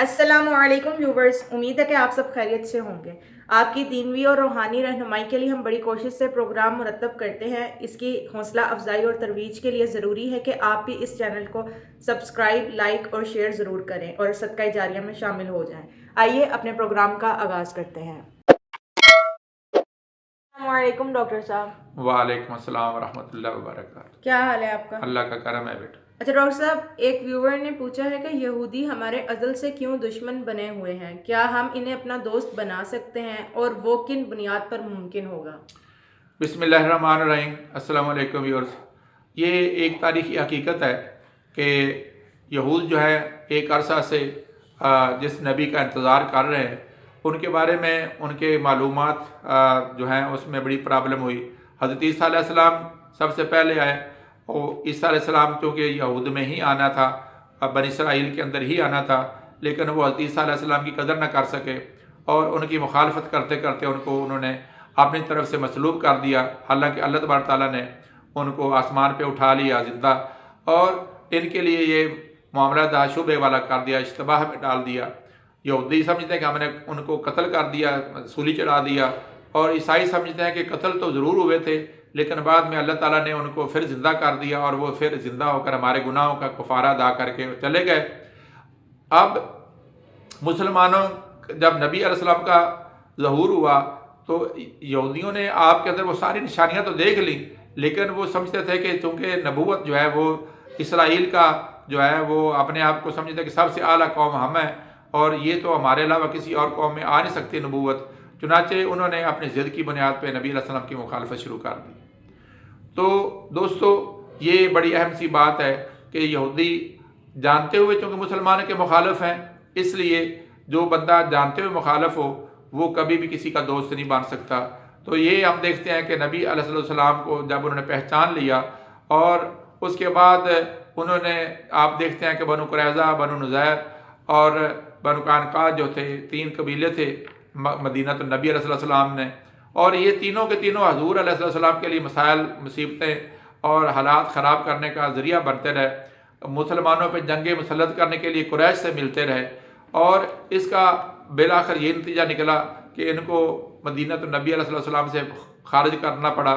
السلام علیکم ویورز، امید ہے کہ آپ سب خیریت سے ہوں گے۔ آپ کی دینوی اور روحانی رہنمائی کے لیے ہم بڑی کوشش سے پروگرام مرتب کرتے ہیں۔ اس کی حوصلہ افزائی اور ترویج کے لیے ضروری ہے کہ آپ بھی اس چینل کو سبسکرائب، لائک اور شیئر ضرور کریں اور صدقہ جاریہ میں شامل ہو جائیں۔ آئیے اپنے پروگرام کا آغاز کرتے ہیں۔ السلام علیکم ڈاکٹر صاحب۔ وعلیکم السلام ورحمۃ اللہ وبرکاتہ۔ کیا حال ہے آپ کا؟ اللہ کا کرم ہے بیٹا۔ اچھا ڈاکٹر صاحب، ایک ویور نے پوچھا ہے کہ یہودی ہمارے ازل سے کیوں دشمن بنے ہوئے ہیں؟ کیا ہم انہیں اپنا دوست بنا سکتے ہیں اور وہ کن بنیاد پر ممکن ہوگا؟ بسم اللہ الرحمن الرحیم۔ السلام علیکم ویورز۔ یہ ایک تاریخی حقیقت ہے کہ یہود جو ہے ایک عرصہ سے جس نبی کا انتظار کر رہے ہیں، ان کے بارے میں ان کے معلومات جو ہیں اس میں بڑی پرابلم ہوئی۔ حضرت عیسیٰ علیہ السلام سب سے پہلے آئے، اور عیسیٰ علیہ السلام چونکہ یہود میں ہی آنا تھا، بنی اسرائیل کے اندر ہی آنا تھا، لیکن وہ حضرت عیسیٰ علیہ السلام کی قدر نہ کر سکے اور ان کی مخالفت کرتے کرتے انہوں نے اپنی طرف سے مصلوب کر دیا۔ حالانکہ اللہ تبارک تعالیٰ نے ان کو آسمان پہ اٹھا لیا زندہ، اور ان کے لیے یہ معاملہ شبہ والا کر دیا، اشتباہ میں ڈال دیا۔ یہودی سمجھتے ہیں کہ ہم نے ان کو قتل کر دیا، سولی چڑھا دیا، اور عیسائی سمجھتے ہیں کہ قتل تو ضرور ہوئے تھے لیکن بعد میں اللہ تعالیٰ نے ان کو پھر زندہ کر دیا، اور وہ پھر زندہ ہو کر ہمارے گناہوں کا کفارہ ادا کر کے چلے گئے۔ اب مسلمانوں جب نبی علیہ السلام کا ظہور ہوا تو یہودیوں نے آپ کے اندر وہ ساری نشانیاں تو دیکھ لیں، لیکن وہ سمجھتے تھے کہ چونکہ نبوت جو ہے وہ اسرائیل کا جو ہے وہ اپنے آپ کو سمجھتے کہ سب سے اعلیٰ قوم ہم ہیں، اور یہ تو ہمارے علاوہ کسی اور قوم میں آ نہیں سکتی نبوت۔ چنانچہ انہوں نے اپنی ضد کی بنیاد پہ نبی علیہ السلام کی مخالفت شروع کر دی۔ تو دوستو، یہ بڑی اہم سی بات ہے کہ یہودی جانتے ہوئے چونکہ مسلمانوں کے مخالف ہیں، اس لیے جو بندہ جانتے ہوئے مخالف ہو وہ کبھی بھی کسی کا دوست نہیں بن سکتا۔ تو یہ ہم دیکھتے ہیں کہ نبی علیہ السلام کو جب انہوں نے پہچان لیا، اور اس کے بعد انہوں نے آپ دیکھتے ہیں کہ بنو قریظہ، بنو نذیر اور بنو قینقاع جو تھے، 3 قبیلے تھے مدینہ النبی علیہ السلام نے، اور یہ تینوں کے تینوں حضور علیہ السلام کے لیے مسائل، مصیبتیں اور حالات خراب کرنے کا ذریعہ بنتے رہے۔ مسلمانوں پہ جنگیں مسلط کرنے کے لیے قریش سے ملتے رہے، اور اس کا بالآخر یہ نتیجہ نکلا کہ ان کو مدینہ النبی علیہ السلام سے خارج کرنا پڑا،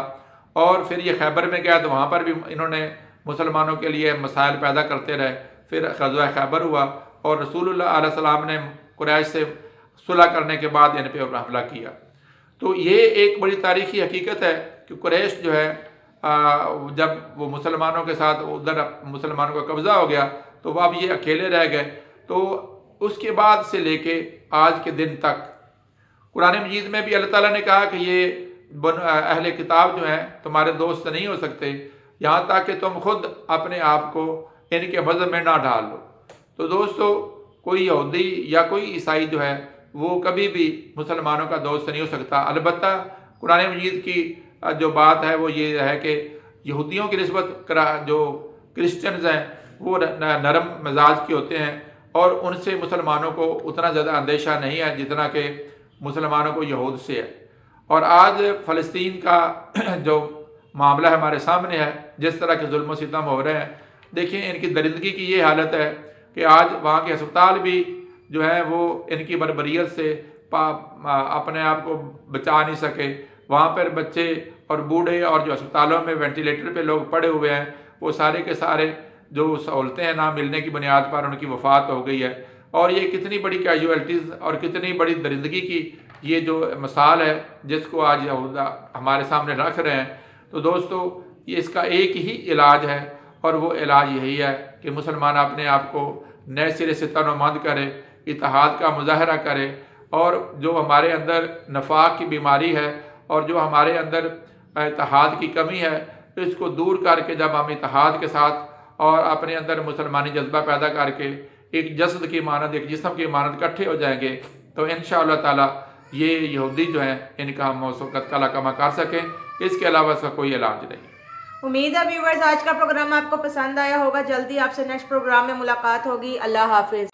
اور پھر یہ خیبر میں گیا تو وہاں پر بھی انہوں نے مسلمانوں کے لیے مسائل پیدا کرتے رہے۔ پھر غزوہ خیبر ہوا اور رسول اللہ علیہ السلام نے قریش سے صلح کرنے کے بعد ان پہ حملہ کیا۔ تو یہ ایک بڑی تاریخی حقیقت ہے کہ قریش جو ہے جب وہ مسلمانوں کے ساتھ ادھر مسلمانوں کا قبضہ ہو گیا تو وہ اب یہ اکیلے رہ گئے۔ تو اس کے بعد سے لے کے آج کے دن تک قرآن مجید میں بھی اللہ تعالیٰ نے کہا کہ یہ اہل کتاب جو ہیں تمہارے دوست نہیں ہو سکتے یہاں تک کہ تم خود اپنے آپ کو ان کے مذہب میں نہ ڈال لو۔ تو دوستو، کوئی یہودی یا کوئی عیسائی جو ہے وہ کبھی بھی مسلمانوں کا دوست نہیں ہو سکتا۔ البتہ قرآن مجید کی جو بات ہے وہ یہ ہے کہ یہودیوں کی نسبت جو کرسچنز ہیں وہ نرم مزاج کے ہوتے ہیں، اور ان سے مسلمانوں کو اتنا زیادہ اندیشہ نہیں ہے جتنا کہ مسلمانوں کو یہود سے ہے۔ اور آج فلسطین کا جو معاملہ ہمارے سامنے ہے، جس طرح کے ظلم و ستم ہو رہے ہیں، دیکھیں ان کی درندگی کی یہ حالت ہے کہ آج وہاں کے ہسپتال بھی جو ہیں وہ ان کی بربریت سے اپنے آپ کو بچا نہیں سکے۔ وہاں پر بچے اور بوڑھے اور جو ہسپتالوں میں وینٹیلیٹر پہ لوگ پڑے ہوئے ہیں، وہ سارے کے سارے جو سہولتیں ہیں نہ ملنے کی بنیاد پر ان کی وفات ہو گئی ہے۔ اور یہ کتنی بڑی کیجویلٹیز اور کتنی بڑی درندگی کی یہ جو مثال ہے جس کو آج یہود ہمارے سامنے رکھ رہے ہیں۔ تو دوستو، یہ اس کا ایک ہی علاج ہے، اور وہ علاج یہی ہے کہ مسلمان اپنے آپ کو نئے سرے سے تن و مند کرے، اتحاد کا مظاہرہ کرے، اور جو ہمارے اندر نفاق کی بیماری ہے اور جو ہمارے اندر اتحاد کی کمی ہے، اس کو دور کر کے جب ہم اتحاد کے ساتھ اور اپنے اندر مسلمانی جذبہ پیدا کر کے ایک جسد کی مانند، ایک جسم کی مانند اکٹھے ہو جائیں گے تو انشاءاللہ تعالی یہ یہودی جو ہیں ان کا ہم موثوقت کلا کما کر سکیں۔ اس کے علاوہ اس کا کوئی علاج نہیں۔ امید ہے ویورز آج کا پروگرام آپ کو پسند آیا ہوگا۔ جلدی آپ سے نیکسٹ پروگرام میں ملاقات ہوگی۔ اللہ حافظ۔